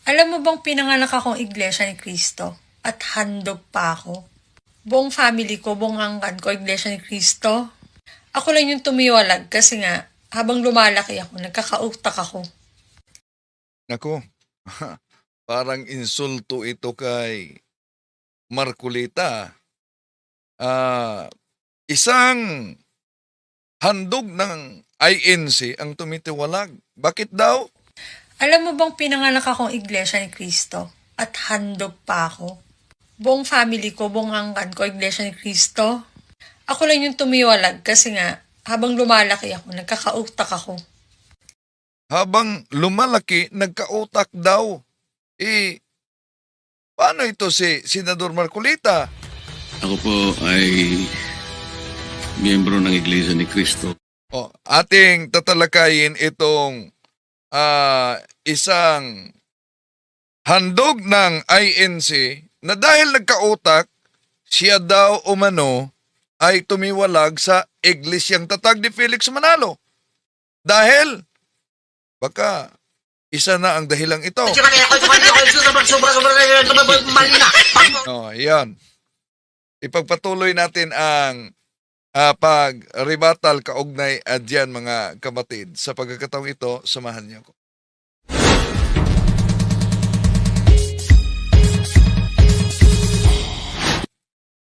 Alam mo bang pinanganak akong Iglesia ni Cristo at handog pa ako? Buong family ko, buong angkan ko, Iglesia ni Cristo. Ako lang yung tumiwalag kasi nga, habang lumalaki ako, nagkakautak ako. Nako, parang insulto ito kay Marcolita. Isang handog ng INC ang tumitiwalag. Bakit daw? Alam mo bang pinanganak akong Iglesia ni Cristo at handog pa ako? Buong family ko, buong angkan ko, Iglesia ni Cristo. Ako lang yung tumiwalag kasi nga, habang lumalaki ako, nagkakautak ako. Habang lumalaki, nagkautak daw. Paano ito si Senador Marcolita? Ako po ay miyembro ng Iglesia ni Cristo. Ating tatalakayin itong isang handog ng INC na dahil nagkautak, siya daw umano ay tumiwalag sa Iglesyang Tatag ni Felix Manalo. Dahil, baka isa na ang dahilang ito. Yan. Ipagpatuloy natin ang pag-rebattal kaugnay dyan mga kapatid. Sa pagkakataong ito, samahan niyo ako.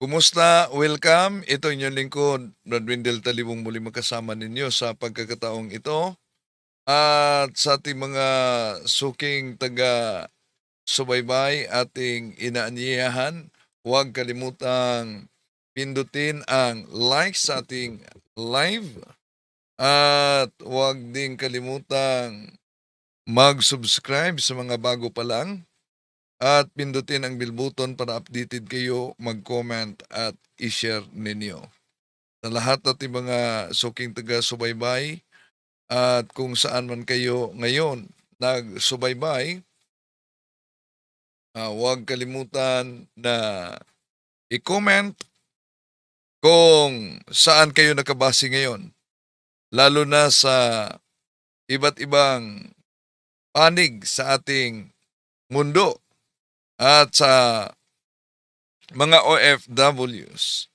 Kumusta? Welcome. Ito inyong lingkod, Brad Wendell Talibong, muli magkasama ninyo sa pagkakataong ito. At sa ating mga suking taga-subaybay, ating inaanyayahan, huwag kalimutang pindutin ang like sa ating live. At huwag din kalimutang mag-subscribe sa mga bago pa lang. At pindutin ang bell button para updated kayo, mag-comment at i-share ninyo. Sa lahat natin mga suking taga-subaybay at kung saan man kayo ngayon nag-subaybay, huwag kalimutan na i-comment kung saan kayo nakabase ngayon. Lalo na sa iba't ibang panig sa ating mundo. At sa mga OFWs,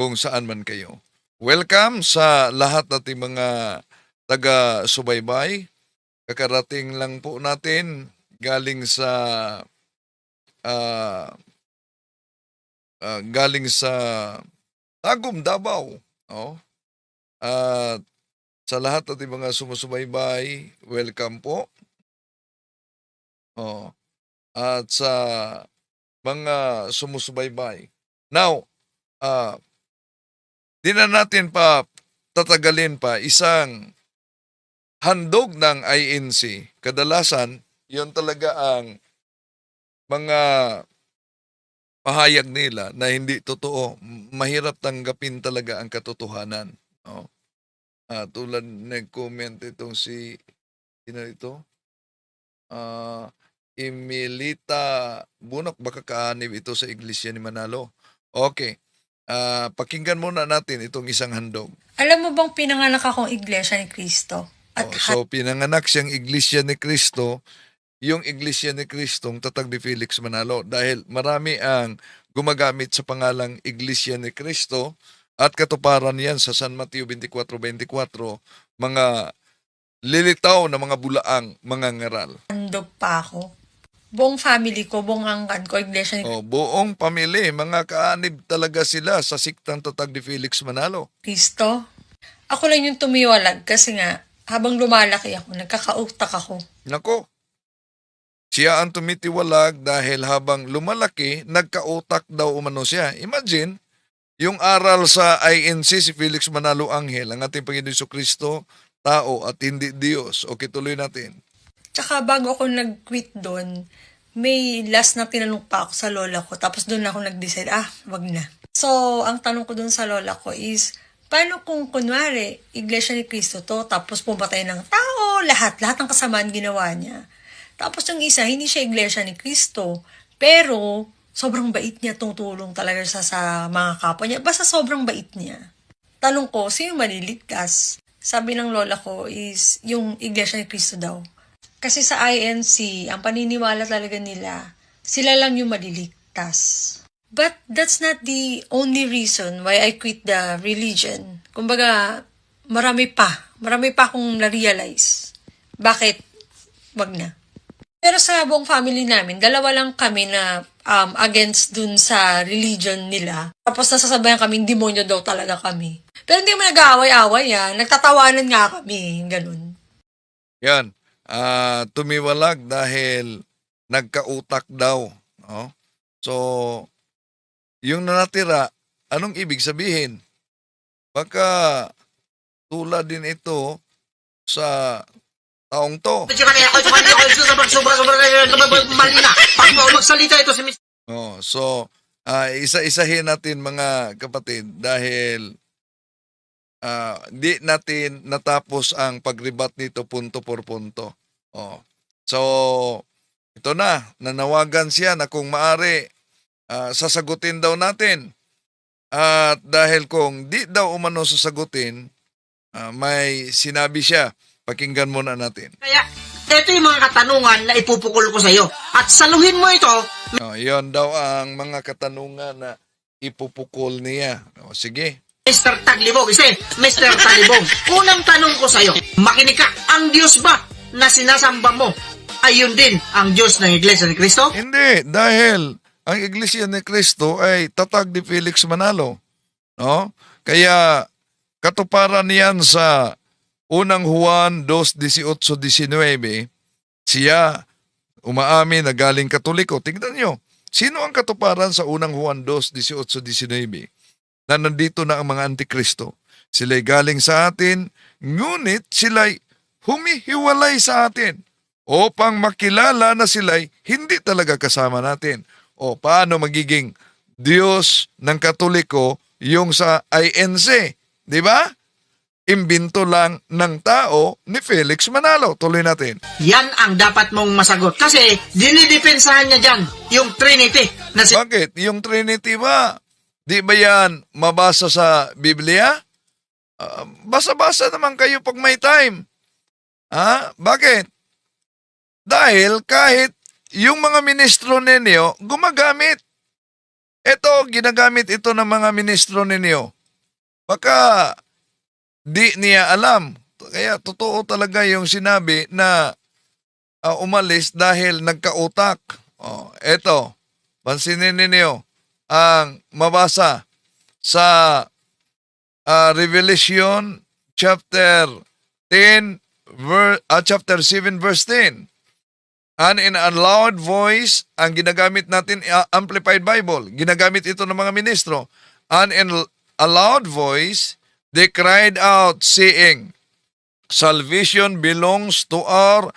kung saan man kayo. Welcome sa lahat nating mga taga-subaybay. Kakarating lang po natin galing sa Tagum, Davao. At sa lahat nating mga sumusubaybay, welcome po. At sa mga sumusubaybay. Now, di na natin pa tatagalin pa isang handog ng INC. Kadalasan, yon talaga ang mga pahayag nila na hindi totoo. Mahirap tanggapin talaga ang katotohanan. Tulad nag-comment itong sino ito? Emilita Bunok, baka kaanib ito sa Iglesia ni Manalo. Okay. Pakinggan muna natin itong isang handog. Alam mo bang pinanganak akong Iglesia ni Cristo? So, pinanganak siyang Iglesia ni Cristo, yung Iglesia ni Cristo, Tatag ni Felix Manalo. Dahil marami ang gumagamit sa pangalang Iglesia ni Cristo at katuparan yan sa San Mateo 24:24, mga lilitaw na mga bulaang mga ngaral. Handog pa ako. Buong family ko, buong angkan ko, Iglesia ni Buong pamilya, mga kaanib talaga sila sa siktang Tatag ni Felix Manalo. Cristo. Ako lang yung tumiwalag kasi nga, habang lumalaki ako, nagkakautak ako. Nako, siya ang tumitiwalag dahil habang lumalaki, nagkautak daw umano siya. Imagine, yung aral sa INC, si Felix Manalo Angel, ang ating Panginoon Jesucristo, tao at hindi Diyos. Okay, tuloy natin. Tsaka bago ako nag-quit doon, may last na tinanong pa ako sa lola ko. Tapos doon ako nag-decide, wag na. So, ang tanong ko doon sa lola ko is, paano kung kunwari, Iglesia ni Cristo to, tapos pumatay ng tao, lahat ng kasamaan ginawa niya. Tapos yung isa, hindi siya Iglesia ni Cristo, pero sobrang bait niya, tumutulong talaga siya sa mga kapwa niya. Basta sobrang bait niya. Tanong ko, sino maliligtas? Sabi ng lola ko is, yung Iglesia ni Cristo daw. Kasi sa INC, ang paniniwala talaga nila, sila lang yung maliligtas. But that's not the only reason why I quit the religion. Kumbaga, marami pa akong na-realize. Bakit? Wag na. Pero sa buong family namin, dalawa lang kami na against dun sa religion nila. Tapos nasasabayan kami, demonyo daw talaga kami. Pero hindi mo nag-aaway-away nagtatawanan nga kami, ganun. Yan. Tumiwalag dahil nagkautak daw. No? So, yung natira, anong ibig sabihin? Baka tulad din ito sa taong to. Magsalita ito si Mr. So, isa-isahin natin mga kapatid dahil di natin natapos ang pagribat nito punto por punto. So, ito na, nanawagan siya na kung maari, sasagutin daw natin. At dahil kung di daw umano sasagutin, may sinabi siya. Pakinggan muna natin. Kaya, ito yung mga katanungan na ipupukol ko sa iyo. At saluhin mo ito, Yon daw ang mga katanungan na ipupukol niya. Sige. Mr. Taglibog. Mr. Taglibog, unang tanong ko sa iyo, makinig ka, ang Diyos ba na sinasamba mo, ayun din ang Diyos ng Iglesia ni Cristo? Hindi, dahil ang Iglesia ni Cristo ay tatag ni Felix Manalo. No? Kaya katuparan niyan sa unang Juan 2:18-19, siya umaamin na galing Katoliko. Tingnan nyo, sino ang katuparan sa unang Juan 2:18-19? Na nandito na ang mga antikristo. Sila'y galing sa atin, ngunit sila'y humihiwalay sa atin upang makilala na sila'y hindi talaga kasama natin. O paano magiging Diyos ng Katoliko yung sa INC? Di ba? Imbinto lang ng tao ni Felix Manalo. Tuloy natin. Yan ang dapat mong masagot. Kasi dinidepensahan niya dyan yung Trinity na si Bakit? Yung Trinity ba? Di ba yan mabasa sa Biblia? Basa-basa naman kayo pag may time. Bakit? Dahil kahit yung mga ministro ninyo gumagamit. Ito, ginagamit ito ng mga ministro ninyo. Baka di niya alam. Kaya totoo talaga yung sinabi na umalis dahil nagkautak. Ito, pansinin ninyo ang mabasa sa Revelation chapter 7 verse 10. And in a loud voice, ang ginagamit natin, Amplified Bible, ginagamit ito ng mga ministro. And in a loud voice, they cried out saying, salvation belongs to our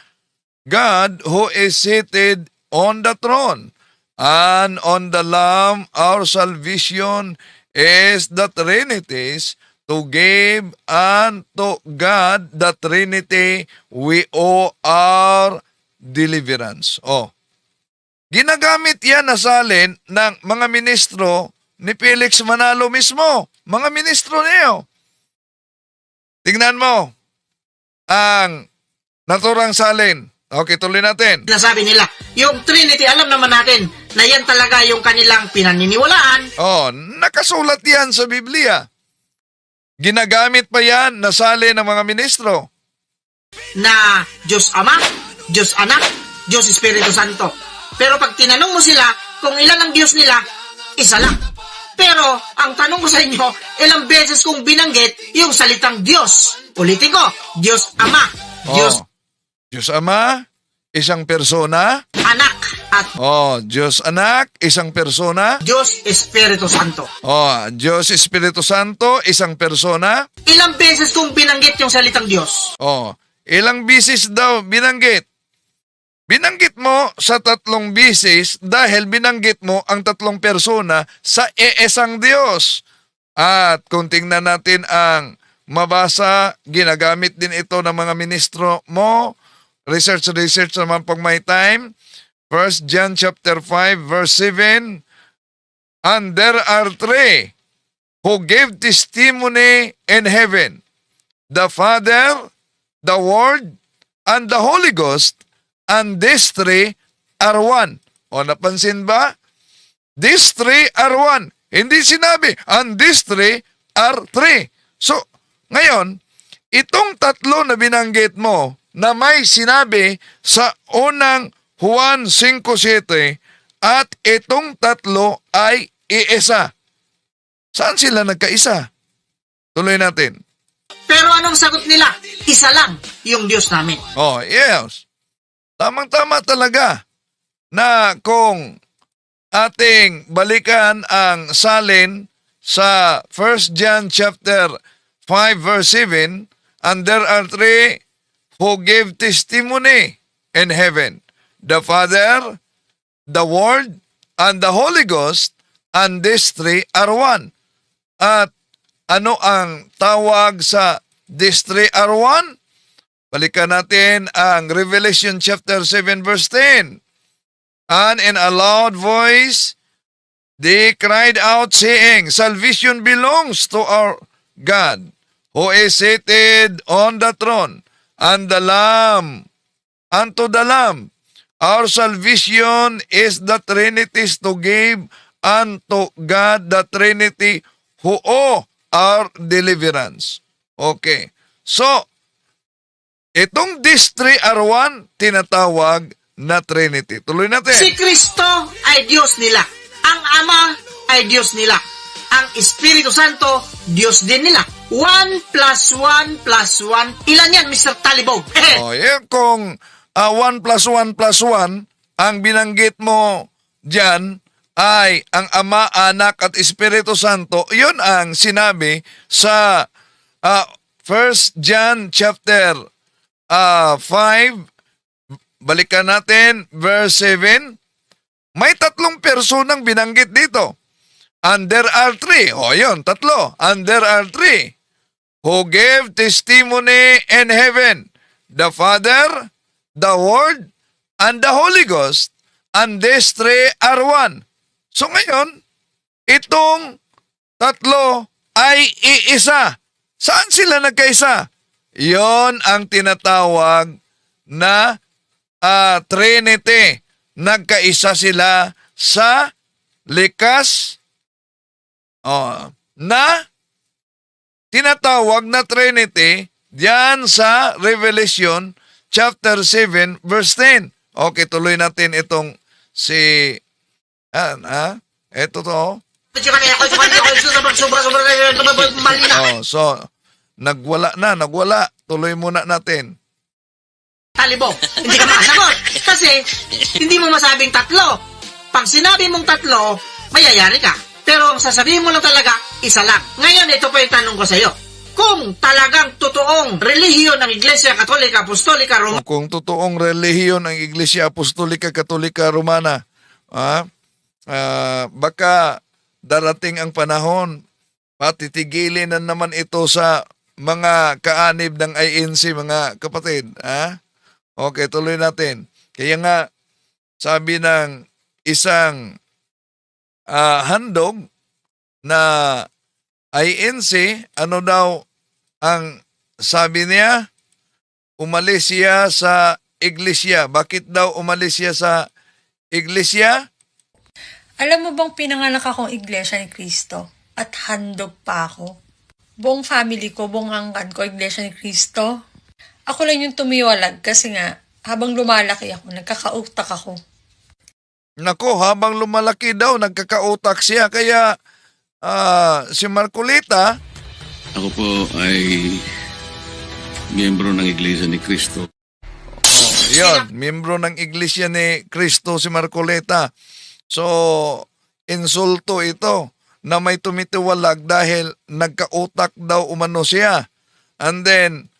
God who is seated on the throne. And on the Lamb, our salvation is the Trinity's. To give unto God the Trinity, we owe our deliverance. Ginagamit yan na salin ng mga ministro ni Felix Manalo mismo. Mga ministro niyo. Tingnan mo ang naturang salin. Okay, tuloy natin. Nasabi nila, yung Trinity, alam naman natin na yan talaga yung kanilang pinaniniwalaan. Nakasulat yan sa Biblia. Ginagamit pa yan na salin ng mga ministro. Na Diyos Ama, Diyos Anak, Diyos Espiritu Santo. Pero pag tinanong mo sila kung ilan ang Diyos nila, isa lang. Pero ang tanong ko sa inyo, ilang beses kong binanggit yung salitang Diyos. Ulitin ko, Diyos Ama, Diyos Ama, isang persona. Anak, at Diyos Anak, isang persona. Diyos Espiritu Santo. Diyos Espiritu Santo, isang persona. Ilang beses kong binanggit yung salitang Diyos? Ilang bisis daw binanggit? Binanggit mo sa 3 bisis dahil binanggit mo ang 3 persona sa iisang Diyos. At kung tingnan natin ang mabasa, ginagamit din ito ng mga ministro mo. Research naman pag may time. 1 John chapter 5 verse 7. And there are 3 who gave testimony in heaven. The Father, the Word, and the Holy Ghost. and these three are one. O napansin ba? These three are one. Hindi sinabi, and these three are three. So, ngayon, itong tatlo na binanggit mo na may sinabi sa unang Juan 5:7 at itong tatlo ay iisa. Saan sila nagkaisa? Tuloy natin. Pero anong sagot nila? Isa lang yung Diyos namin. Oh, yes. Tamang-tama talaga na kung ating balikan ang salin sa 1 John chapter 5 verse 7, and there are three who give testimony in heaven, the Father, the Word, and the Holy Ghost, and these three are one. At ano ang tawag sa these three are one? Balikan natin ang Revelation chapter 7 verse 10. And in a loud voice, they cried out saying, salvation belongs to our God, who is seated on the throne, and the Lamb, unto the Lamb. Our salvation is the Trinity's to give unto God the Trinity who owe our deliverance. Okay. So, itong these three are one, tinatawag na Trinity. Tuloy natin. Si Kristo ay Diyos nila. Ang Ama ay Diyos nila. Ang Espiritu Santo, Diyos din nila. 1 plus 1 plus 1. Ilan yan, Mr. Talibog? Oh, yan kung 1 plus 1 plus 1, ang binanggit mo dyan ay ang Ama, Anak at Espiritu Santo. Yun ang sinabi sa 1 John chapter 5, balikan natin, verse 7. May tatlong personang binanggit dito. And there are three. O yun, tatlo. And there are three who gave testimony in heaven. The Father, the Word, and the Holy Ghost. And these three are one. So ngayon, itong tatlo ay iisa. Saan sila nagkaisa? Yon ang tinatawag na Trinity. Nagkaisa sila sa likas na tinatawag na Trinity diyan sa Revelation chapter 7 verse 10. Okay, tuloy natin itong si ito to. So nagwala. Tuloy muna natin. Talibog, hindi ka makasagot. Kasi, hindi mo masabing tatlo. Pag sinabi mong tatlo, mayayari ka. Pero ang sasabihin mo lang talaga, isa lang. Ngayon, ito po yung tanong ko sa iyo. Kung talagang totoong relihiyon ng Iglesia Katolika, Apostolika, Romana, Kung totoong relihiyon ng Iglesia Apostolika, Katolika, Romana, baka darating ang panahon, patitigilin na naman ito sa mga kaanib ng INC, mga kapatid. Okay, tuloy natin. Kaya nga, sabi ng isang handog na INC, ano daw ang sabi niya? Umalis siya sa iglesia. Bakit daw umalis siya sa iglesia? Alam mo bang pinanganak akong Iglesia ni Cristo at handog pa ako? Buong family ko, buong angkan ko, Iglesia ni Cristo. Ako lang yung tumiwalag kasi nga, habang lumalaki ako, nagkakautak ako. Nako, habang lumalaki daw, nagkakautak siya. Kaya si Marcolita, Ako po ay miyembro ng Iglesia ni Cristo. yun, miyembro ng Iglesia ni Cristo si Marcolita. So, insulto ito na may tumitiwalag dahil nagkautak daw umano siya. And then,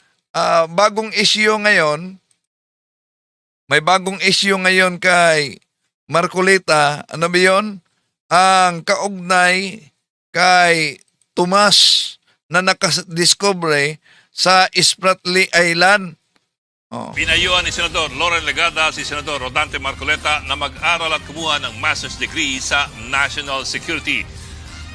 bagong issue ngayon, may bagong issue ngayon kay Marcolita. Ano ba yun? Ang kaugnay kay Tomas na nakadiscover sa Spratly Island. Pinayuan ni Senador Loren Legada si Senador Rodante Marcoleta na mag-aral at kumuha ng master's degree sa National Security.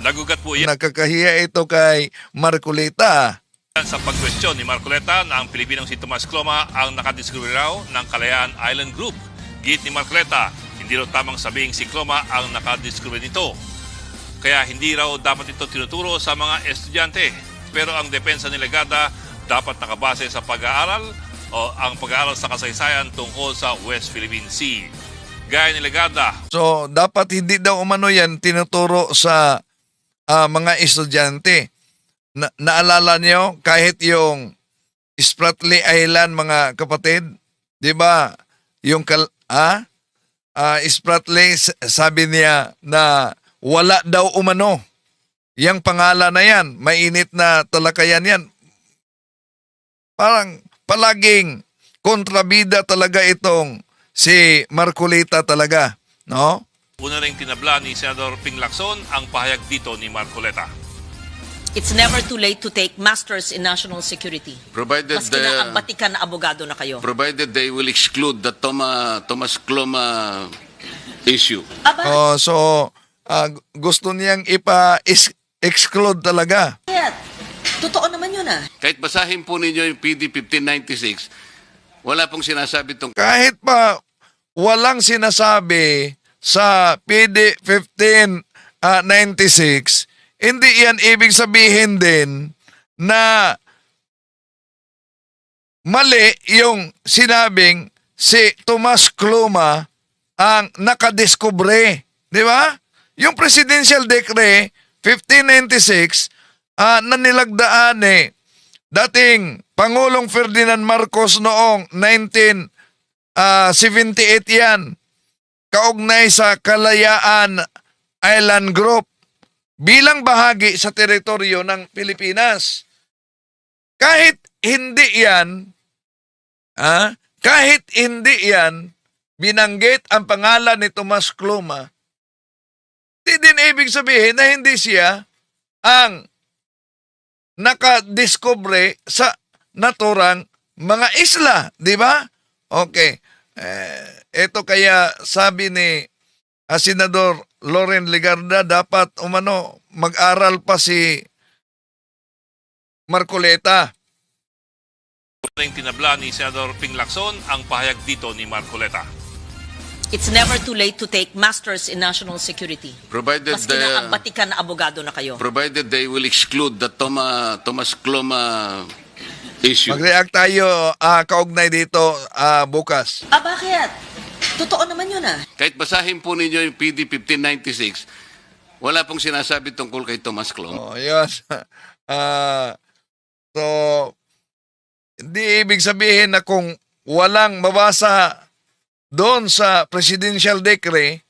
Nagugat po yan. Nakakahiya ito kay Marcolita. Sa pagkwestiyon ni Marcoleta na ang Pilipinong si Tomas Cloma ang nakadiskubre raw ng Kalayaan Island Group. Git ni Marcoleta, hindi raw tamang sabing si Cloma ang nakadiskubre nito. Kaya hindi raw dapat ito tinuturo sa mga estudyante. Pero ang depensa ni Legada dapat nakabase sa pag-aaral o ang pag-aaral sa kasaysayan tungkol sa West Philippine Sea. Gaya ni Legada, So, dapat hindi daw umano yan tinuturo sa mga estudyante. Naalala niyo, kahit yung Spratly Island, mga kapatid, di ba, yung Spratly, sabi niya na wala daw umano. Yang pangalan na yan, mainit na talakayan yan. Parang palaging kontrabida talaga itong si Marcoleta talaga, no? una ring tinabla ni Senador Ping Lacson ang pahayag dito ni Marcoleta. It's never too late to take masters in national security. Provided Maski na ang batikan na abogado na kayo. provided they will exclude the Tomas Cloma issue. Aba, So, gusto niyang exclude talaga. bakit? Totoo naman yun ah. Kahit basahin po ninyo yung PD 1596, wala pong sinasabi tong Kahit pa walang sinasabi sa PD 1596, hindi yan ibig sabihin din na mali yung sinabing si Tomas Cloma ang nakadiskubre. Di ba? Yung Presidential Decree 1596 na nilagdaan dating Pangulong Ferdinand Marcos noong 1978 yan, kaugnay sa Kalayaan Island Group bilang bahagi sa teritoryo ng Pilipinas. Kahit hindi yan binanggit ang pangalan ni Tomas Cloma, di din ibig sabihin na hindi siya ang nakadiskubre sa naturang mga isla, di ba? Okay. Ito kaya sabi ni Senador Loren Legarda, dapat mag-aral pa si Marcoleta. Una ring tinabla ni Senador Ping Lacson ang pahayag dito ni Marcoleta. It's never too late to take masters in national security. provided Maski na ang batikan na abogado na kayo. provided they will exclude the Tomas Cloma issue. Mag-react tayo kaugnay dito bukas. Ah, bakit? Totoo naman yun ah. Kahit basahin po ninyo yung PD 1596, wala pong sinasabi tungkol kay Tomas Cloma. Oh, yes. So, hindi ibig sabihin na kung walang mabasa doon sa Presidential Decree,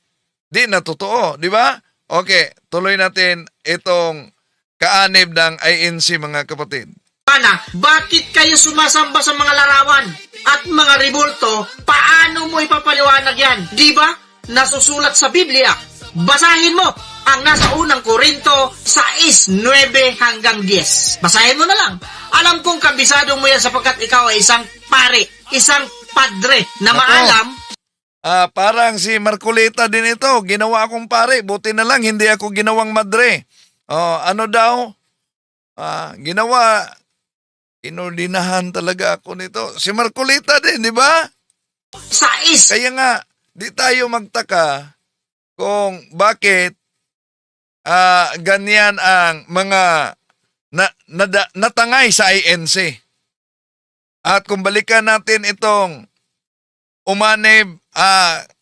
di na totoo, di ba? Okay, tuloy natin itong kaanib ng INC, mga kapatid. Bakit kayo sumasamba sa mga larawan at mga rebulto? Paano mo ipapaliwanag yan? Di ba? Nasusulat sa Biblia. Basahin mo ang nasa unang Korinto 6:9 hanggang 10. Basahin mo na lang. Alam kong kabisado mo yan sapagkat ikaw ay isang pare, isang padre na maalam. Parang si Marcoleta din ito, ginawa akong pare, buti na lang hindi ako ginawang madre. Ano daw? Ginawa, inordinahan talaga ako nito. Si Marcoleta din, di ba? 6. Kaya nga, di tayo magtaka kung bakit ganyan ang mga natangay sa INC. At kung balikan natin itong umanib,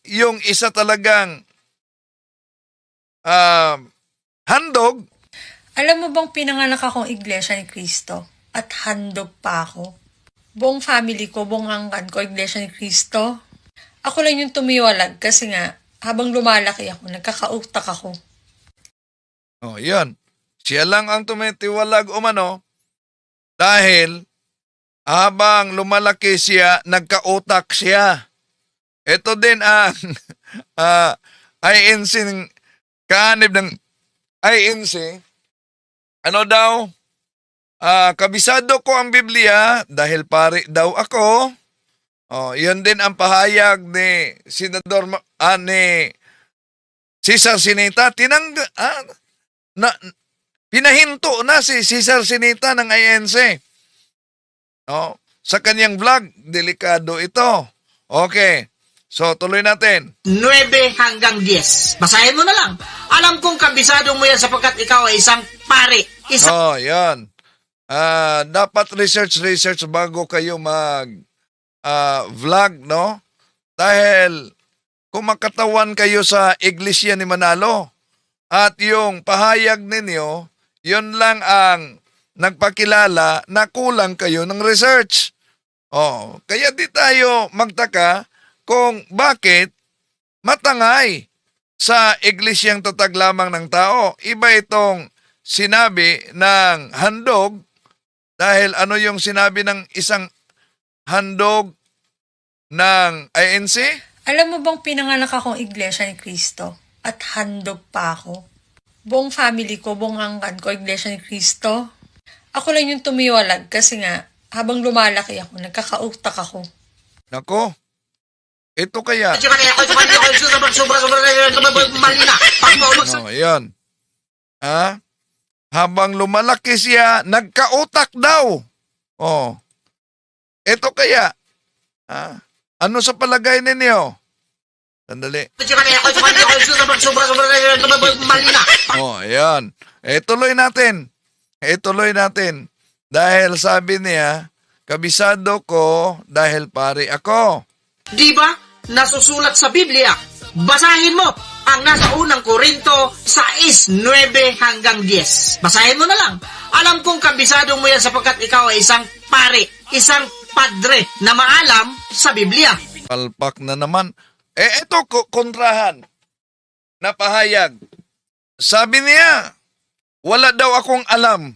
yung isa talagang handog. Alam mo bang pinanganak akong Iglesia ni Cristo at handog pa ako? Buong family ko, buong angkan ko, Iglesia ni Cristo. Ako lang yung tumiwalag kasi nga, habang lumalaki ako, nagkakautak ako. Yan. Siya lang ang tumitiwalag dahil habang lumalaki siya, nagkautak siya. Ito din ang INC, kaanib ng INC. Ano daw? Kabisado ko ang Biblia dahil pare daw ako. Yun din ang pahayag ni Senador ni Cesar Sinita. Pinahinto na si Cesar Sinita ng INC. No? Sa kanyang vlog, delikado ito. Okay. So, tuloy natin. 9 hanggang 10. Basahin mo na lang. Alam kong kabisado mo yan sapagkat ikaw ay isang pare. Isang Yan. Dapat research bago kayo vlog, no? Dahil kung makatawan kayo sa iglesia ni Manalo at yung pahayag ninyo, yun lang ang nagpakilala na kulang kayo ng research. Kaya di tayo magtaka kung bakit matangay sa iglesyang tatag lamang ng tao. Iba itong sinabi ng handog dahil ano yung sinabi ng isang handog ng INC? Alam mo bang pinanganak akong Iglesia ni Cristo at handog pa ako? Buong family ko, buong angkan ko, Iglesia ni Cristo. Ako lang yung tumiwalag kasi nga, habang lumalaki ako, nagkakautak ako. Nako, ito kaya. mali na. Pag mo Yan. Habang lumalaki siya, nagkautak daw. Ito kaya. Ano sa palagay ninyo? Sandali. mali na. Ayan. Tuloy natin. Dahil sabi niya, kabisado ko dahil pare ako. Di ba? Nasusulat sa Biblia. Basahin mo ang nasa unang Korinto 6:9 hanggang 10. Basahin mo na lang. Alam kong kabisado mo yan sapagkat ikaw ay isang pare, isang padre na maalam sa Biblia. Palpak na naman. Ito kontrahan na pahayag. Sabi niya, wala daw akong alam.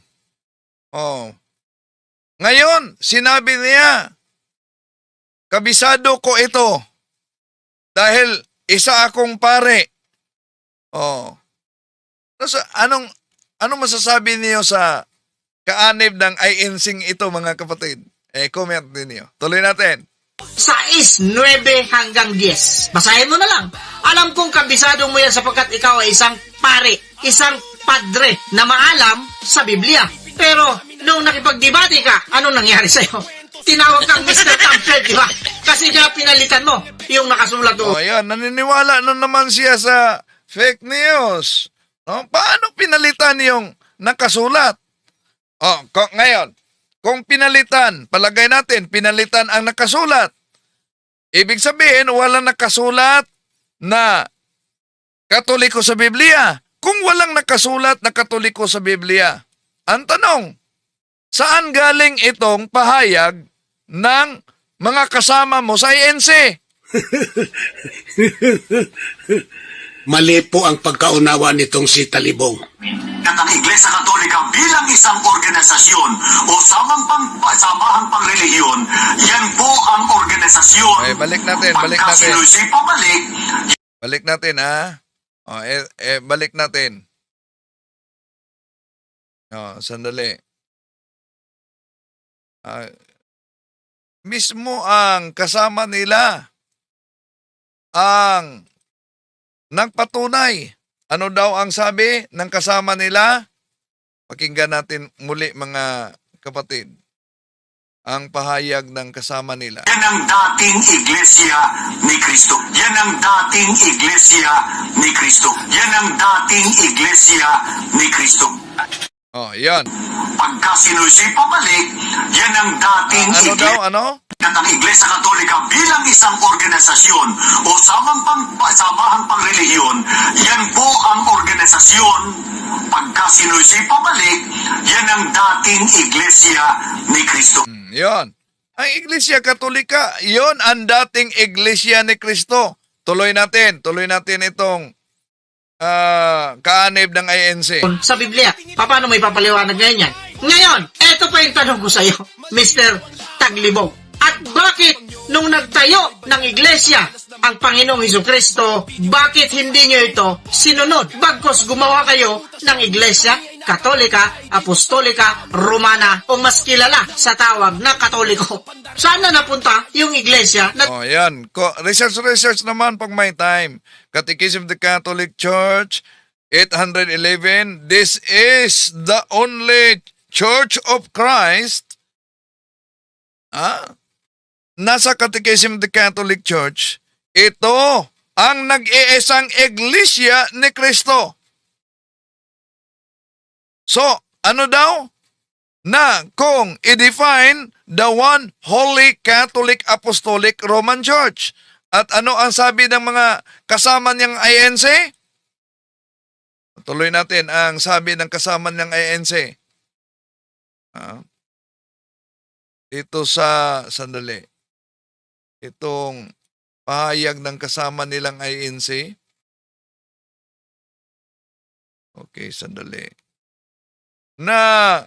Ngayon, sinabi niya, kabisado ko ito dahil isa akong pare. Anong masasabi niyo sa kaanib ng INC ito, mga kapatid? Comment din niyo. Tuloy natin. 6:9 hanggang 10. Basahin mo na lang. Alam kong kabisado mo yan sapagkat ikaw ay isang pare, isang padre na maalam sa Biblia. Pero, nung nakipagdebate ka, ano nangyari sa'yo? Tinawag kang Mr. Tamper, di ba? Kasi kaya pinalitan mo yung nakasulat doon. Ayan, naniniwala na naman siya sa fake news. Paano pinalitan yung nakasulat? Ngayon, kung pinalitan, palagay natin, pinalitan ang nakasulat. Ibig sabihin, walang nakasulat na Katoliko sa Biblia. Kung walang nakasulat na Katoliko sa Biblia, ang tanong, saan galing itong pahayag ng mga kasama mo sa INC? Mali po ang pagkaunawa nitong si Talibong. At ang Iglesia Katolika bilang isang organisasyon o samahang pangrelihiyon, yan po ang organisasyon. Balik natin. Pagkasinusi pabalik, Balik natin, ha? Balik natin. Sandali. Mismo ang kasama nila ang nagpatunay. Ano daw ang sabi ng kasama nila? Pakinggan natin muli, mga kapatid, ang pahayag ng kasama nila. yan ang dating Iglesia ni Cristo. Yan ang dating Iglesia ni Cristo. Yan ang dating Iglesia ni Cristo. Yan. Pagkasinusi pabalik, yan ang dating Ano Iglesia. daw, ano? At ang Iglesia Katolika bilang isang organisasyon o samahang pangrelihiyon, yan po ang organisasyon. Pagkasinusi pabalik, yan ang dating Iglesia ni Cristo. Yon. Ang Iglesia Katolika, yon ang dating Iglesia ni Cristo. Tuloy natin itong kaanib ng INC. Sa Biblia, paano may papaliwanag ngayon yan? Ngayon, eto pa yung tanong ko sa iyo, Mr. Taglibong. At bakit nung nagtayo ng iglesia ang Panginoong Hesukristo, bakit hindi nyo ito sinunod? Bagkos gumawa kayo ng iglesia Katolika, Apostolika, Romana o mas kilala sa tawag na Katoliko. Saan na napunta yung iglesia na Yan. Research naman pag may time. Catechism of the Catholic Church, 811. This is the only Church of Christ nasa Catechism of the Catholic Church, ito ang nag-iisang iglesia ni Kristo. So, ano daw? Na kung i-define the one Holy Catholic Apostolic Roman Church. At ano ang sabi ng mga kasama niyang INC? Tuloy natin ang sabi ng kasama niyang INC. Ito sandali. Itong pahayag ng kasama nilang INC. Okay, sandali. Na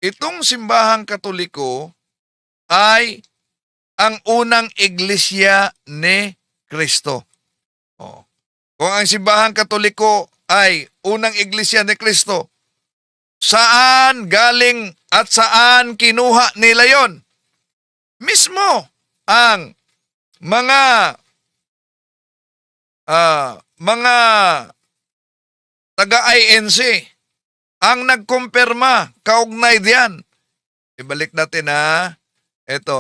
itong simbahang Katoliko ay ang unang iglesia ni Kristo. Kung ang simbahang Katoliko ay unang iglesia ni Kristo, saan galing at saan kinuha nila yon? Mismo ang mga taga-INC ang nagkumpirma kaugnay diyan. Ibalik natin ito.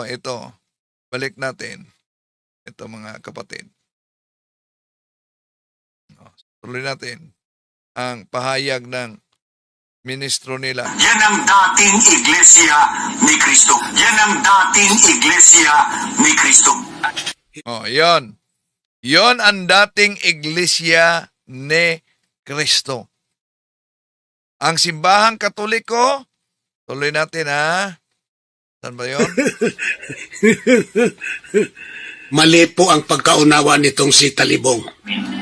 Balik natin. Ito mga kapatid. Tuloy natin ang pahayag ng ministro nila. Yan ang dating iglesia ni Kristo. Yan ang dating iglesia ni Kristo. Yon. Yon ang dating iglesia ni Kristo. Ang simbahang Katoliko, tuloy natin Saan ba yun? Mali po ang pagkaunawa nitong si Talibong.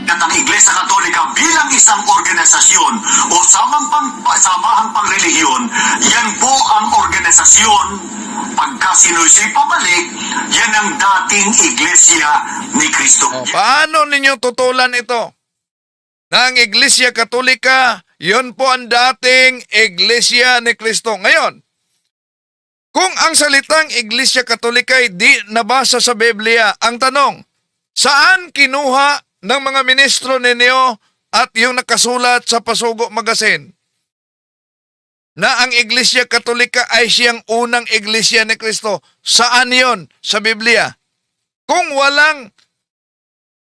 At ang Iglesia Katolika bilang isang organisasyon o samahang pangrelihiyon, yan po ang organisasyon. Pagka sinusi pabalik, yan ang dating Iglesia ni Kristo. Paano ninyo tutulan ito? Na ang Iglesia Katolika, yun po ang dating Iglesia ni Kristo. Ngayon, kung ang salitang Iglesia Katolika ay di nabasa sa Biblia, ang tanong, saan kinuha ng mga ministro ninyo at yung nakasulat sa Pasugo Magazine na ang Iglesia Katolika ay siyang unang Iglesia ni Kristo? Saan yon sa Biblia? Kung walang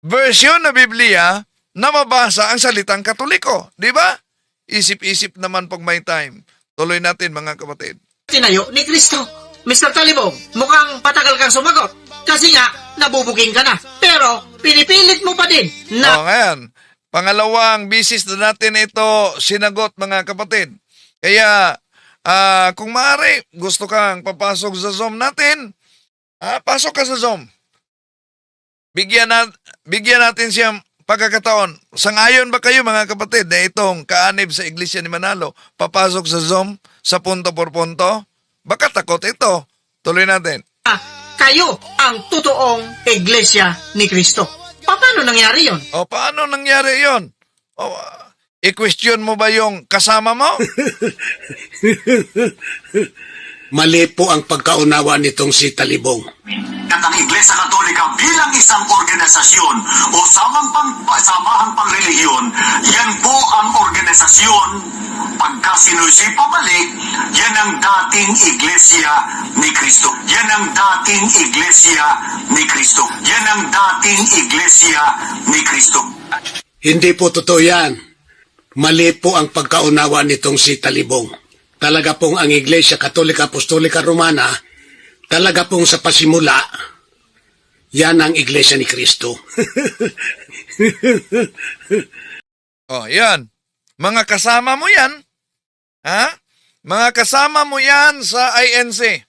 version na Biblia na mabasa ang salitang Katoliko, di ba? Isip-isip naman pag may time. Tuloy natin mga kapatid. Tinayo ni Kristo. Mr. Talibong, mukhang patagal kang sumagot. Kasi nga, nabubuging ka na. Pero, pinipilit mo pa din na... Ngayon, pangalawang bisis na natin ito sinagot mga kapatid. Kaya, kung maaari, gusto kang papasok sa Zoom natin, pasok ka sa Zoom. Bigyan natin siyang pagkakataon. Sangayon ba kayo mga kapatid na itong kaanib sa Iglesia ni Manalo papasok sa Zoom sa punto por punto? Baka takot ito. Tuloy natin. Kayo ang totoong Iglesia ni Kristo. Paano nangyari yon? Paano nangyari yon? I-question mo ba yung kasama mo? Mali po ang pagkaunawa nitong si Talibong. At ang Iglesia Katolika bilang isang organisasyon o samahang pangrelihiyon, yan po ang organisasyon. Pagka sinusi pabalik, yan ang dating Iglesia ni Kristo. Yan ang dating Iglesia ni Kristo. Yan ang dating Iglesia ni Kristo. Hindi po totoo yan. Mali po ang pagkaunawa nitong si Talibong. Talaga pong ang Iglesia Katolika Apostolika Romana, talaga pong sa pasimula, yan ang Iglesia ni Kristo. Yan. Mga kasama mo yan. Mga kasama mo yan sa INC.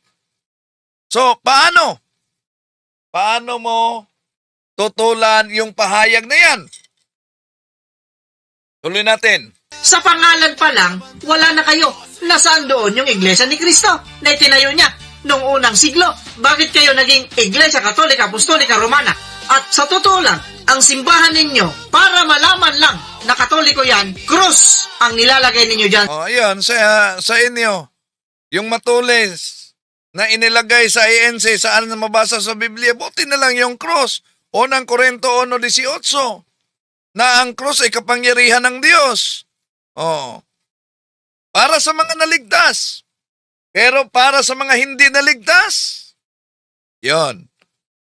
So, paano? Paano mo tutulan yung pahayag na yan? Tuloy natin. Sa pangalan pa lang, wala na kayo. Nasaan doon yung Iglesia ni Kristo na itinayo niya noong unang siglo? Bakit kayo naging Iglesia Katolika Apostolika Romana? At sa totoo lang, ang simbahan ninyo, para malaman lang na Katoliko yan, krus ang nilalagay ninyo dyan. Ayun, sa inyo, yung matulis na inilagay sa INC, saan na mabasa sa Biblia, buti na lang yung cross. Unang Korinto 1:18, na ang cross ay kapangyarihan ng Diyos. Para sa mga naligtas. Pero para sa mga hindi naligtas, Yon.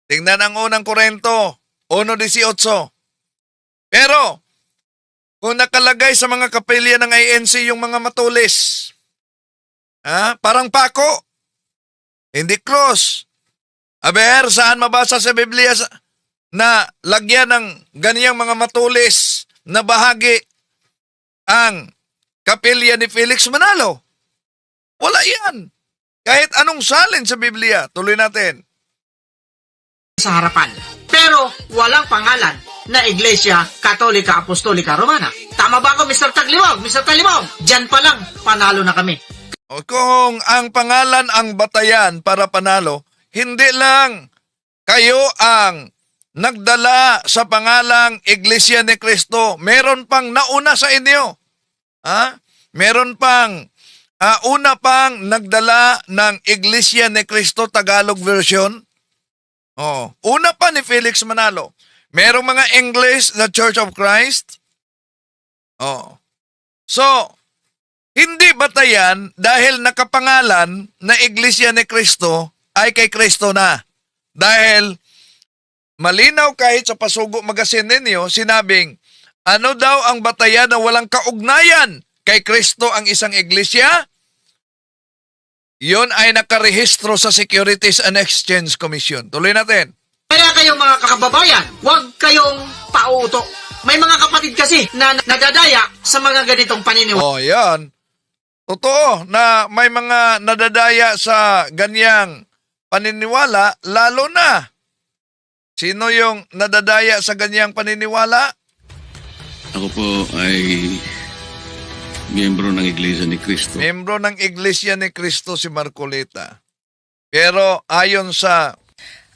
Tingnan ang unang Korento, 1:18. Pero, kung nakalagay sa mga kapilya ng INC yung mga matulis, parang pako, hindi cross. Aber, saan mabasa sa Biblia na lagyan ng ganiyang mga matulis na bahagi ang kapilya ni Felix Manalo? Wala yan. Kahit anong salin sa Biblia. Tuloy natin. sa harapan. Pero walang pangalan na Iglesia Katolika Apostolika Romana. Tama ba ako, Mr. Taglimog? Mr. Talimog, dyan pa lang, panalo na kami. O kung ang pangalan ang batayan para panalo, hindi lang kayo ang nagdala sa pangalang Iglesia ni Cristo. Meron pang nauna sa inyo. Meron pang una pang nagdala ng Iglesia ni Cristo Tagalog version. Una pa ni Felix Manalo. Merong mga English na Church of Christ. So, hindi batayan dahil nakapangalan na Iglesia ni Cristo ay kay Cristo na. Dahil malinaw kahit sa Pasugo Magazine ninyo, sinabing, ano daw ang batayan na walang kaugnayan kay Cristo ang isang iglesia? Yon ay nakarehistro sa Securities and Exchange Commission. Tuloy natin. Kaya kayong mga kakababayan, huwag kayong pauto. May mga kapatid kasi na nadadaya sa mga ganitong paniniwala. Yan. Totoo na may mga nadadaya sa ganyang paniniwala, lalo na. Sino yung nadadaya sa ganyang paniniwala? Ako po ay miyembro ng Iglesia ni Cristo. Miyembro ng Iglesia ni Cristo si Marcoleta. Pero ayon sa...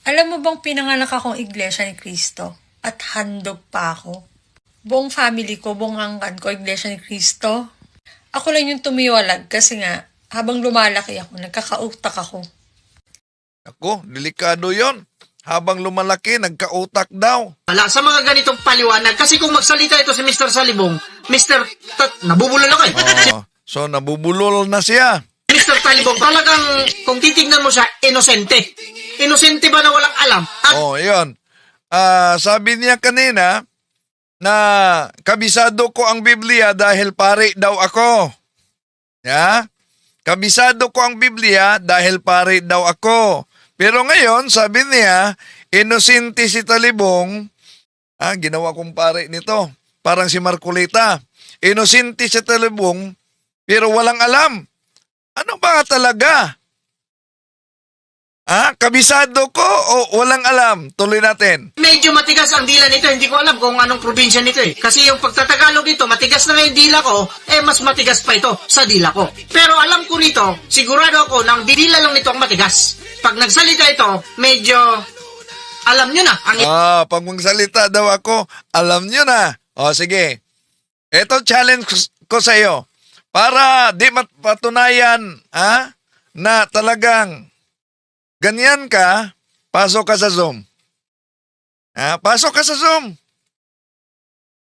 Alam mo bang pinanganak akong Iglesia ni Cristo at handog pa ako? Buong family ko, buong angkan ko, Iglesia ni Cristo. Ako lang yung tumiwalag kasi nga, habang lumalaki ako, nagkakautak ako. Ako, delikado yon. Habang lumalaki, nagkautak daw. Wala sa mga ganitong paliwanag. Kasi kung magsalita ito si Mr. Salibong, nabubulol ako eh. So nabubulol na siya. Mr. Talibong, talagang kung titignan mo siya, inosente. Inosente ba na walang alam? At Yun. Sabi niya kanina na kabisado ko ang Biblia dahil pare daw ako. Kabisado ko ang Biblia dahil pare daw ako. Pero ngayon, sabi niya, inosente si Talibong. Ginawa kong pare nito. Parang si Marcoleta. Inosente si Talibong, pero walang alam. Ano ba talaga? Kabisado ko o walang alam? Tuloy natin. medyo matigas ang dila nito. Hindi ko alam kung anong probinsya nito eh. Kasi yung pagtatagalog dito, matigas na nga yung dila ko, mas matigas pa ito sa dila ko. Pero alam ko nito, sigurado ako na ang dila lang nito ang matigas. Pag nagsalita ito, medyo alam nyo na. Pag magsalita daw ako, alam nyo na. Sige. Ito challenge ko sa iyo. Para di mapatunayan na talagang ganyan ka, pasok ka sa Zoom. Pasok ka sa Zoom.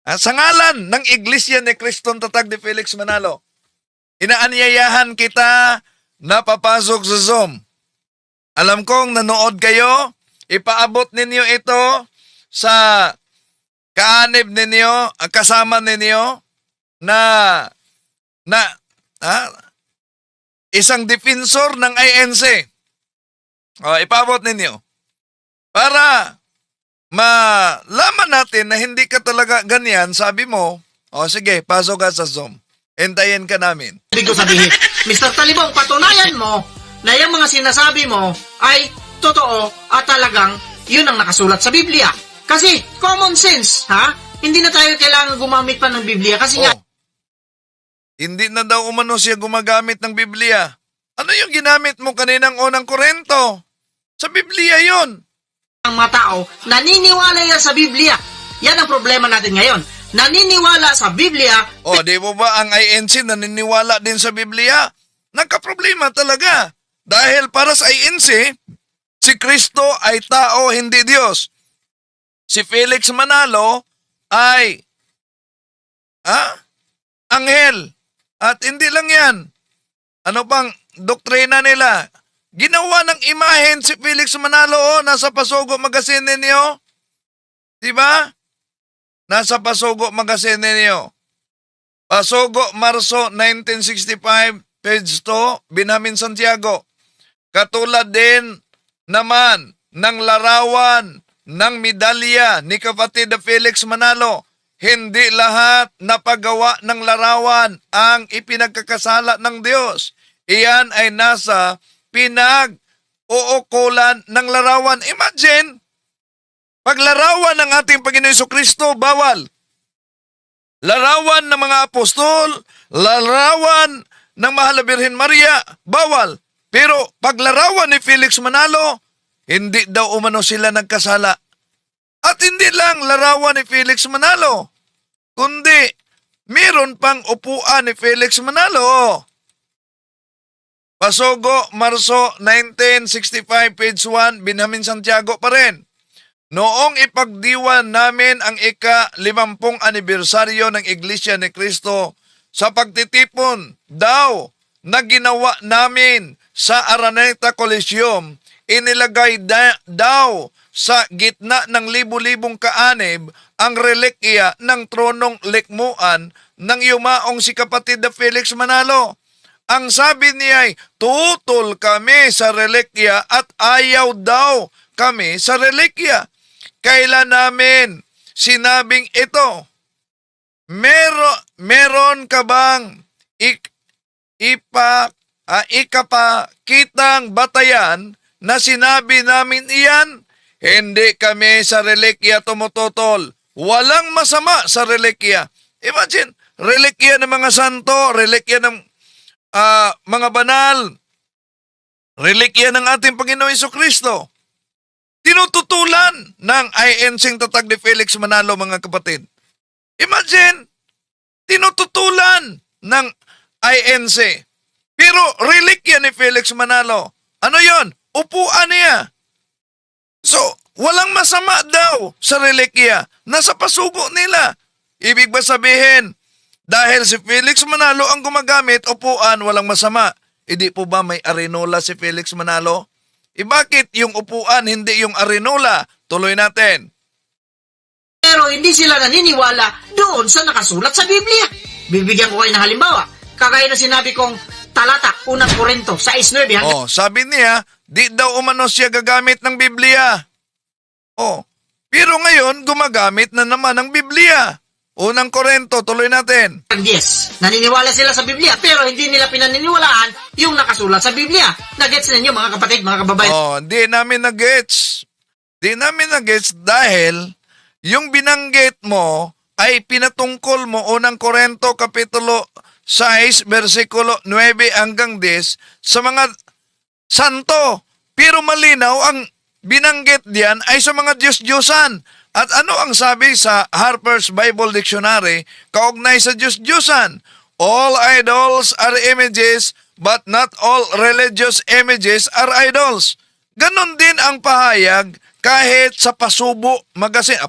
Sa ngalan ng Iglesia ni Cristong Tatag ni Felix Manalo, inaanyayahan kita na papasok sa Zoom. Alam kong nanood kayo, ipaabot ninyo ito sa kaanib ninyo, kasama ninyo na isang defensor ng INC. Ipaabot ninyo para malaman natin na hindi ka talaga ganyan. Sabi mo, sige, pasok ka sa Zoom. Hintayin ka namin. Ibig ko sabihin, Mr. Talibong, patunayan mo na yung mga sinasabi mo ay totoo at talagang yun ang nakasulat sa Biblia. Kasi common sense, Hindi na tayo kailangan gumamit pa ng Biblia kasi nga hindi na daw umano siya gumagamit ng Biblia. Ano yung ginamit mo kaninang unang Korento? Sa Biblia yon. ang mga tao naniniwala yan sa Biblia. Yan ang problema natin ngayon. Naniniwala sa Biblia. Di mo ba ang INC naniniwala din sa Biblia? Nagka-problema talaga. Dahil para sa INC, si Kristo ay tao, hindi Diyos. Si Felix Manalo ay anghel. At hindi lang yan. Ano pang doktrina nila? Ginawa ng imahen si Felix Manalo, nasa Pasugo Magazine ninyo. Diba? Nasa Pasugo Magazine ninyo. Pasugo, Marso 1965, page 2, Binhamin Santiago. Katulad din naman ng larawan ng medalya ni kapatid na Felix Manalo. Hindi lahat na paggawa ng larawan ang ipinagkakasala ng Diyos. Iyan ay nasa pinag-uukulan ng larawan. Imagine, paglarawan ng ating Panginoon Jesucristo, bawal. Larawan ng mga apostol, larawan ng Mahal na Birhen Maria, bawal. Pero paglarawan ni Felix Manalo, hindi daw umano sila nagkasala. At hindi lang larawan ni Felix Manalo, kundi meron pang upuan ni Felix Manalo. Pasugo, Marso 1965, page 1, Binhamin Santiago pa rin. Noong ipagdiwan namin ang ika-50 anibersaryo ng Iglesia ni Cristo sa pagtitipon daw na ginawa namin sa Araneta Coliseum, inilagay daw sa gitna ng libu-libong kaanib ang relikya ng tronong likmuan ng yumaong si kapatid na Felix Manalo. Ang sabi niya ay, tutol kami sa relikya at ayaw daw kami sa relikya. Kailan namin sinabing ito? Meron ka bang ikapakitang batayan na sinabi namin iyan? Hindi kami sa relikya tumututol. Walang masama sa relikya. Imagine, relikya ng mga santo, relikya ng mga banal, relikya ng ating Panginoon Jesucristo. Tinututulan ng INC tatag ni Felix Manalo, mga kapatid. Imagine, tinututulan ng INC. Pero relikya ni Felix Manalo, ano yon? Upuan niya. So, walang masama daw sa relikya. Nasa pasugo nila. Ibig ba sabihin, dahil si Felix Manalo ang gumagamit, upuan, walang masama. Hindi po ba may arenola si Felix Manalo? Bakit yung upuan, hindi yung arenola? Tuloy natin. Pero hindi sila naniniwala doon sa nakasulat sa Biblia. Bibigyan ko kayo ng halimbawa. Kagaya na sinabi kong talata, unang Korinto, 6:9 hanggang Sabi niya, di daw umano siya gagamit ng Biblia. Pero ngayon, gumagamit na naman ng Biblia. Unang Korinto, tuloy natin. 10. Naniniwala sila sa Biblia, pero hindi nila pinaniniwalaan yung nakasulat sa Biblia. Nagets ninyo, mga kapatid, mga kababayan? Di namin na-gets. Di namin na-gets dahil yung binanggit mo ay pinatungkol mo unang Korinto, kapitulo 6, versikulo 9 hanggang 10 sa mga santo. Pero malinaw ang binanggit diyan ay sa mga Diyos-Diyosan. At ano ang sabi sa Harper's Bible Dictionary kaugnay sa Diyos-Diyosan? All idols are images, but not all religious images are idols. Ganon din ang pahayag kahit sa Pasugo Magazine.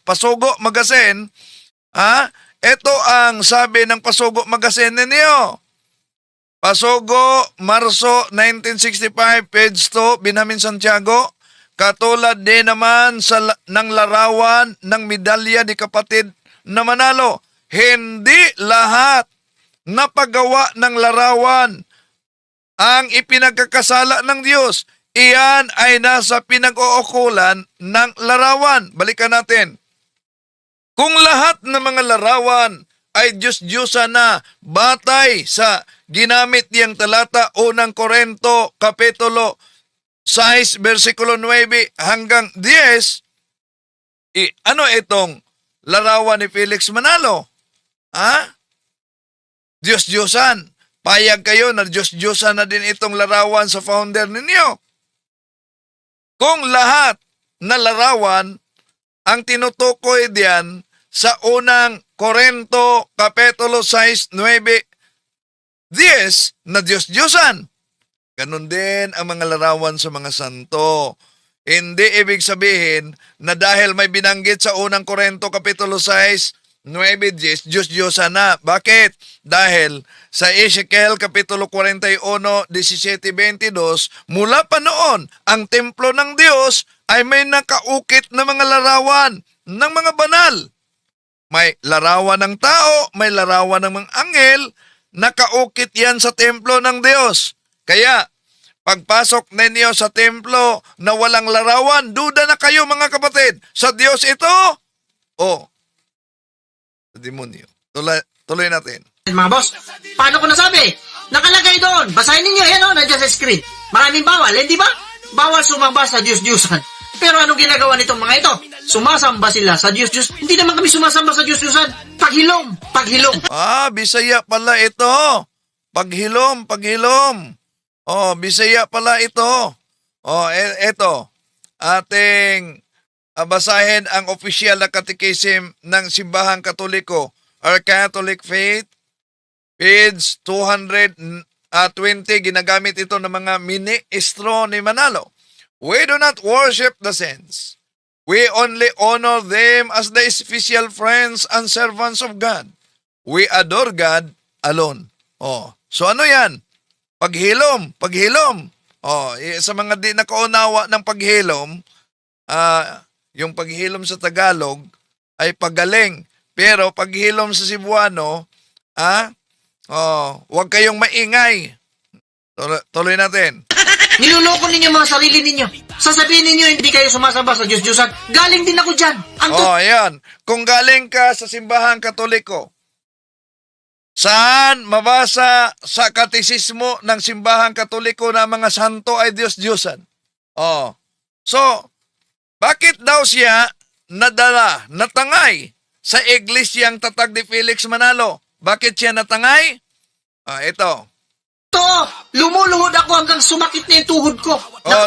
Pasugo Magazine. Ito ang sabi ng Pasugo Magazine ninyo. Pasugo, Marso 1965, page 2, Binhamin Santiago. Katulad din naman ng larawan ng medalya ni kapatid na Manalo. Hindi lahat na paggawa ng larawan ang ipinagkakasala ng Diyos. Iyan ay nasa pinag-uukulan ng larawan. Balikan natin. Kung lahat ng mga larawan ay Diyos-Diyosa na batay sa ginamit niyang talata unang Korinto, kapitulo 6, versikulo 9 hanggang 10, ano itong larawan ni Felix Manalo? Diyos-Diyosan. Payag kayo na Diyos-Diyosan na din itong larawan sa founder ninyo. Kung lahat na larawan ang tinutukoy diyan sa unang Korinto, kapitulo 6, 9, 10 na Diyos-Diyosan. Ganon din ang mga larawan sa mga santo. Hindi ibig sabihin na dahil may binanggit sa unang Korinto Kapitulo 6 9:10, Diyos-Diyosan na. Bakit? Dahil sa Ezekiel Kapitulo 41, 17-22, mula pa noon, ang templo ng Diyos ay may nakaukit na mga larawan ng mga banal. May larawan ng tao, may larawan ng mga anghel, nakaukit yan sa templo ng Diyos. Kaya, pagpasok ninyo sa templo na walang larawan, duda na kayo mga kapatid. Sa Diyos ito? O, sa demonyo. Tuloy natin. Mga boss, paano ko nasabi? Nakalagay doon. Basahin ninyo, yan o, nandiyan sa screen. Maraming bawal, hindi ba? Bawal sumamba sa Diyos-Diyosan. Pero anong ginagawa nitong mga ito? Sumasamba sila sa Diyos-Diyos. Hindi naman kami sumasamba sa Diyos-Diyosan. Paghilom. Bisaya pala ito. Paghilom. Oh, Bisaya pala ito. Oh, eto. Ating basahin ang official na catechism ng Simbahang Katoliko. Our Catholic Faith, page 220, ginagamit ito ng mga ministro ni Manalo. We do not worship the saints. We only honor them as the official friends and servants of God. We adore God alone. Oh, so ano yan? Paghilom. Oh, sa mga di nakaunawa ng paghilom, yung paghilom sa Tagalog ay pagaling. Pero paghilom sa Cebuano, huwag kayong maingay. Tuloy natin. Niloloko ninyo mga sarili ninyo. Sasabihin ninyo hindi kayo sumasamba sa Diyos-Diyosan. Galing din ako dyan. Ayan. Kung galing ka sa Simbahang Katoliko, saan mabasa sa katisismo ng Simbahang Katoliko na mga santo ay Diyos-Diyosan? So, bakit daw siya natangay sa iglesyang Tatag ni Felix Manalo? Bakit siya natangay? Ito. Lumuluhod ako hanggang sumakit na yung tuhod ko.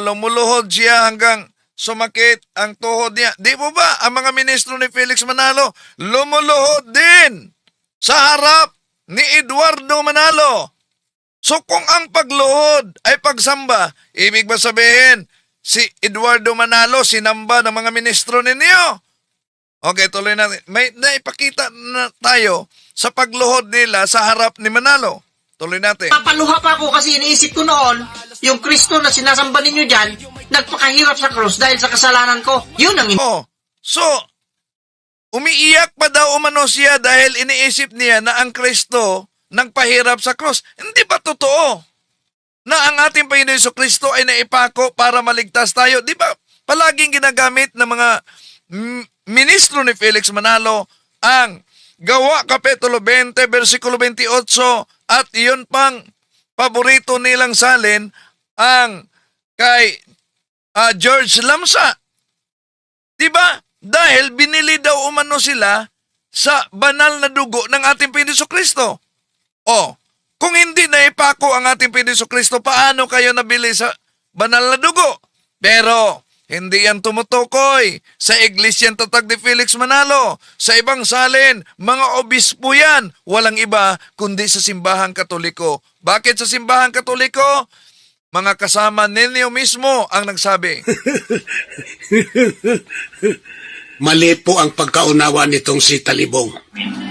Lumuluhod siya hanggang sumakit ang tuhod niya. Di mo ba ang mga ministro ni Felix Manalo lumuluhod din sa harap ni Eduardo Manalo? So kung ang pagluhod ay pagsamba, ibig ba sabihin si Eduardo Manalo sinamba ng mga ministro ninyo? Okay, tuloy natin. May naipakita na tayo sa pagluhod nila sa harap ni Manalo. Tuloy natin. Papaluha pa ako kasi iniisip ko noon, yung Kristo na sinasamba ninyo dyan, nagpakahirap sa krus dahil sa kasalanan ko. Yun ang So, umiiyak pa daw umano siya dahil iniisip niya na ang Kristo nagpahirap sa krus. Hindi ba totoo na ang ating Panginoon Jesucristo ay naipako para maligtas tayo? Di ba palaging ginagamit ng mga ministro ni Felix Manalo ang Gawa Kapitulo 20, versikulo 28, at iyon pang paborito nilang salin ang kay George Lamsa. Diba? Dahil binili daw umano sila sa banal na dugo ng ating Panginoon Jesucristo. Kung hindi na ipako ang ating Panginoon Jesucristo, paano kayo nabili sa banal na dugo? Pero hindi yan tumutukoy sa Iglesyang Tatag ni Felix Manalo. Sa ibang salin, mga obispo yan. Walang iba kundi sa Simbahang Katoliko. Bakit sa Simbahang Katoliko? Mga kasama ninyo mismo ang nagsabi. Mali po ang pagkaunawa nitong si Talibong.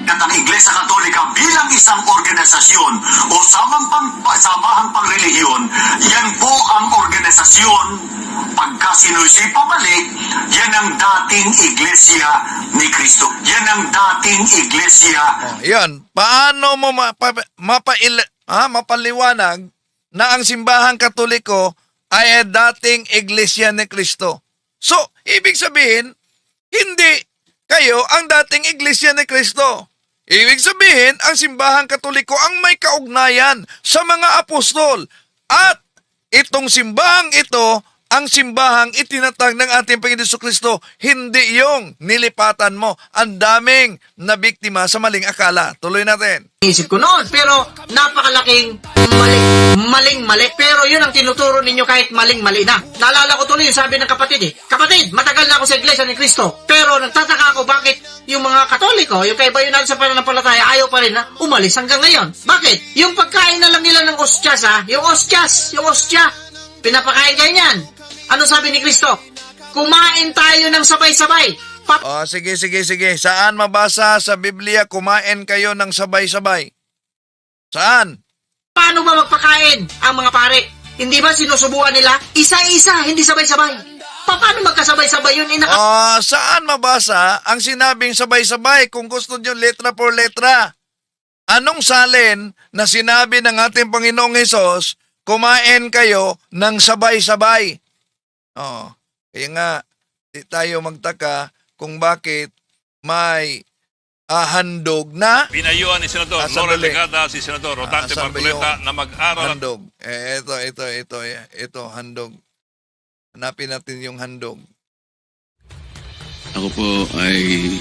At ang Iglesia Katolika bilang isang organisasyon o samahang pangrelihiyon, yan po ang organisasyon. Pagka sinusi pabalik, yan ang dating Iglesia ni Kristo. Yan ang dating Iglesia. Yan. Paano mo mapaliwanag na ang Simbahang Katoliko ay dating Iglesia ni Kristo? So, ibig sabihin, hindi kayo ang dating Iglesia ni Kristo. Ibig sabihin, ang Simbahang Katoliko ang may kaugnayan sa mga apostol. At itong simbahang ito, ang simbahang itinatag ng ating Panginoon Jesucristo, hindi yung nilipatan mo. Ang daming nabiktima sa maling akala. Tuloy natin. Isip ko noon, pero napakalaking maling-mali. Pero yun ang tinuturo ninyo kahit maling-mali na. Naalala ko tuloy yung sabi ng kapatid Kapatid, matagal na ako sa Iglesia ni Cristo. Pero nagtataka ako bakit yung mga Katoliko, yung kaiba yun natin sa pananampalataya, ayaw pa rin na umalis hanggang ngayon. Bakit? Yung pagkain na lang nila ng ostyas yung ostya, pinapakain kayo niyan. Ano sabi ni Kristo? Kumain tayo ng sabay-sabay. Sige. Saan mabasa sa Biblia kumain kayo ng sabay-sabay? Saan? Paano ba magpakain ang mga pare? Hindi ba sinusubuan nila? Isa-isa, hindi sabay-sabay. Paano magkasabay-sabay yun? Saan mabasa ang sinabing sabay-sabay kung gusto nyo letra por letra? Anong salin na sinabi ng ating Panginoong Hesus, kumain kayo ng sabay-sabay? Kaya nga, di tayo magtaka kung bakit may handog na Pinayuan ni Senador Asan Laurel bali? Legada si Senador Rodante Asan ba Marcoleta yung na mag-aral at handog. Ito, handog. Hanapin natin yung handog. Ako po ay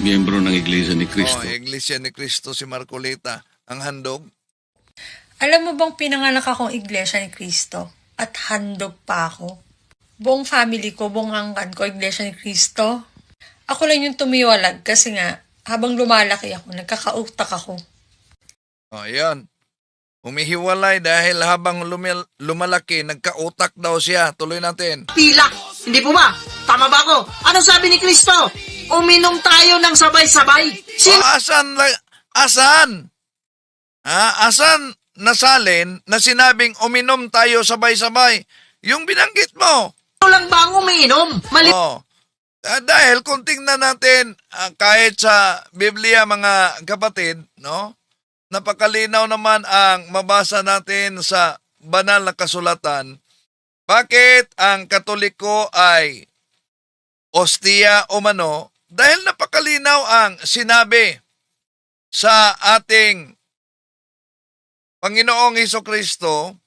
miyembro ng Iglesia ni Cristo. Iglesia ni Cristo si Marcoleta. Ang handog. Alam mo bang pinanganak akong Iglesia ni Cristo at handog pa ako? Buong family ko, buong angkan ko, Iglesia ni Cristo. Ako lang yung tumiwalag kasi nga, habang lumalaki ako, nagkakautak ako. Ayan. Humihiwalay dahil habang lumalaki, nagkautak daw siya. Tuloy natin. Pila. Hindi po ba? Tama ba ako? Ano sabi ni Kristo? Uminom tayo ng sabay-sabay. Asan? Asan nasalin na sinabing uminom tayo sabay-sabay? Yung binanggit mo. Lang ba ang umiinom? Dahil kung tingnan natin kahit sa Biblia mga kapatid, no? Napakalinaw naman ang mabasa natin sa banal na kasulatan. Bakit ang Katoliko ay ostia o mano? Dahil napakalinaw ang sinabi sa ating Panginoong Hesukristo.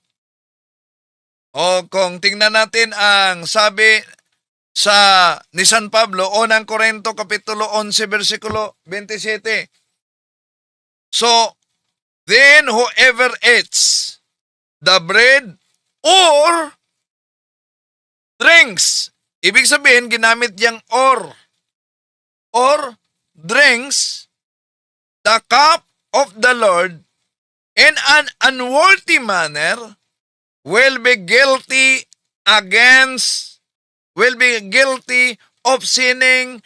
O kung tingnan natin ang sabi sa ni San Pablo, unang Korinto Kapitulo 11, versikulo 27. So, then whoever eats the bread or drinks, ibig sabihin, ginamit yung or drinks the cup of the Lord in an unworthy manner will be guilty of sinning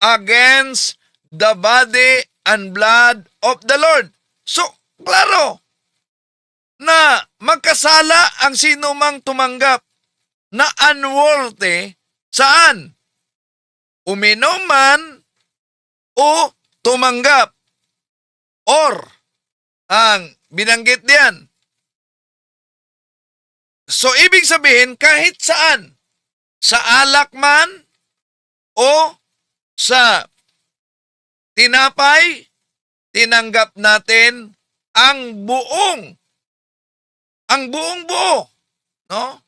against the body and blood of the Lord. So, klaro na magkasala ang sino mang tumanggap na unworthy saan? Uminom man o tumanggap. Or, ang binanggit diyan. So, ibig sabihin, kahit saan, sa alak man o sa tinapay, tinanggap natin ang buong buo, no?